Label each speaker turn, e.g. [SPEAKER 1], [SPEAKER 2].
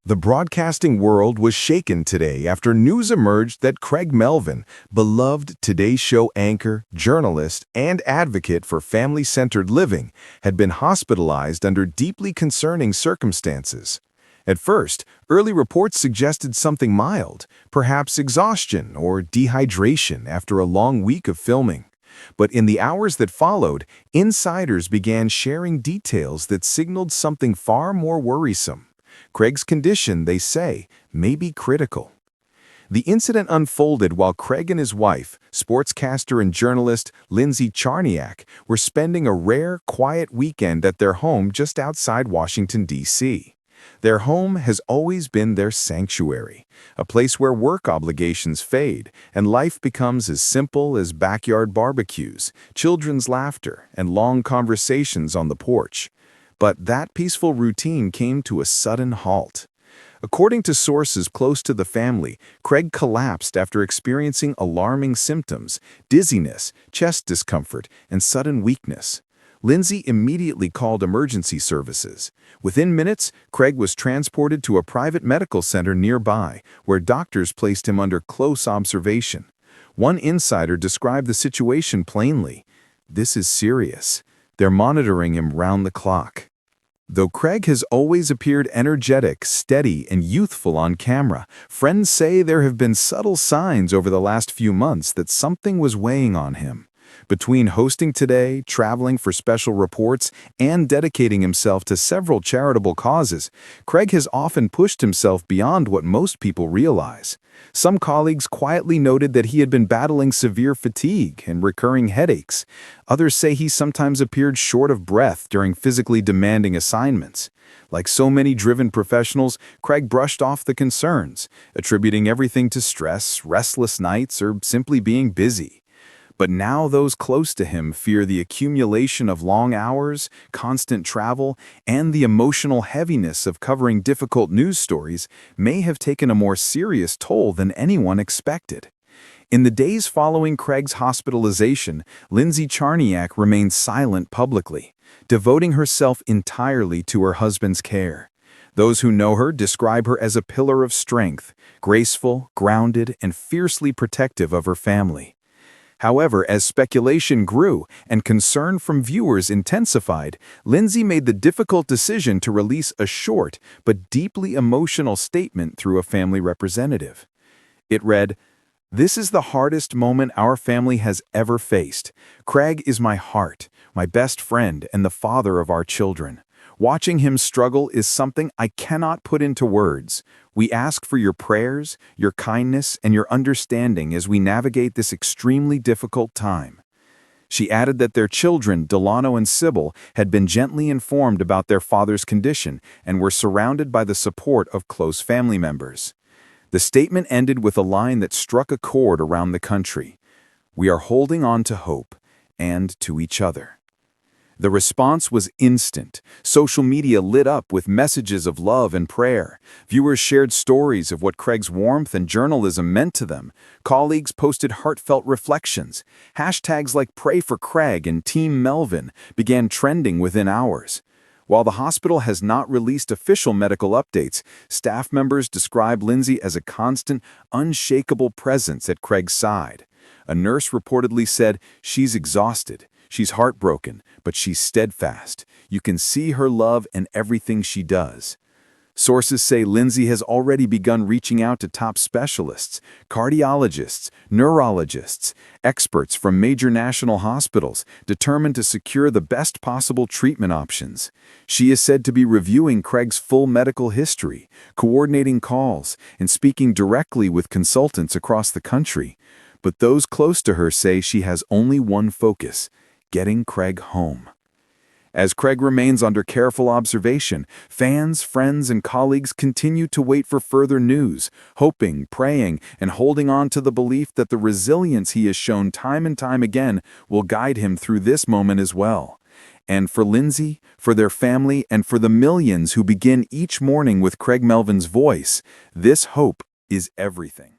[SPEAKER 1] The broadcasting world was shaken today after news emerged that Craig Melvin, beloved Today Show anchor, journalist, and advocate for family-centered living, had been hospitalized under deeply concerning circumstances. At first, early reports suggested something mild, perhaps exhaustion or dehydration after a long week of filming. But in the hours that followed, insiders began sharing details that signaled something far more worrisome. Craig's condition, they say, may be critical. The incident unfolded while Craig and his wife, sportscaster and journalist Lindsay Czarniak, were spending a rare, quiet weekend at their home just outside Washington, D.C. Their home has always been their sanctuary, a place where work obligations fade and life becomes as simple as backyard barbecues, children's laughter, and long conversations on the porch. But that peaceful routine came to a sudden halt. According to sources close to the family, Craig collapsed after experiencing alarming symptoms, dizziness, chest discomfort, and sudden weakness. Lindsay immediately called emergency services. Within minutes, Craig was transported to a private medical center nearby, where doctors placed him under close observation. One insider described the situation plainly. "This is serious. They're monitoring him round the clock." Though Craig has always appeared energetic, steady, and youthful on camera, friends say there have been subtle signs over the last few months that something was weighing on him. Between hosting Today, traveling for special reports, and dedicating himself to several charitable causes, Craig has often pushed himself beyond what most people realize. Some colleagues quietly noted that he had been battling severe fatigue and recurring headaches. Others say he sometimes appeared short of breath during physically demanding assignments. Like so many driven professionals, Craig brushed off the concerns, attributing everything to stress, restless nights, or simply being busy. But now those close to him fear the accumulation of long hours, constant travel, and the emotional heaviness of covering difficult news stories may have taken a more serious toll than anyone expected. In the days following Craig's hospitalization, Lindsay Czarniak remained silent publicly, devoting herself entirely to her husband's care. Those who know her describe her as a pillar of strength, graceful, grounded, and fiercely protective of her family. However, as speculation grew and concern from viewers intensified, Lindsay made the difficult decision to release a short but deeply emotional statement through a family representative. It read, "This is the hardest moment our family has ever faced. Craig is my heart, my best friend, and the father of our children. Watching him struggle is something I cannot put into words. We ask for your prayers, your kindness, and your understanding as we navigate this extremely difficult time." She added that their children, Delano and Sybil, had been gently informed about their father's condition and were surrounded by the support of close family members. The statement ended with a line that struck a chord around the country. "We are holding on to hope and to each other." The response was instant. Social media lit up with messages of love and prayer. Viewers shared stories of what Craig's warmth and journalism meant to them. Colleagues posted heartfelt reflections. Hashtags like Pray for Craig and Team Melvin began trending within hours. While the hospital has not released official medical updates, staff members describe Lindsay as a constant, unshakable presence at Craig's side. A nurse reportedly said, "She's exhausted. She's heartbroken, but she's steadfast. You can see her love in everything she does." Sources say Lindsay has already begun reaching out to top specialists, cardiologists, neurologists, experts from major national hospitals, determined to secure the best possible treatment options. She is said to be reviewing Craig's full medical history, coordinating calls, and speaking directly with consultants across the country. But those close to her say she has only one focus: getting Craig home. As Craig remains under careful observation, fans, friends, and colleagues continue to wait for further news, hoping, praying, and holding on to the belief that the resilience he has shown time and time again will guide him through this moment as well. And for Lindsay, for their family, and for the millions who begin each morning with Craig Melvin's voice, this hope is everything.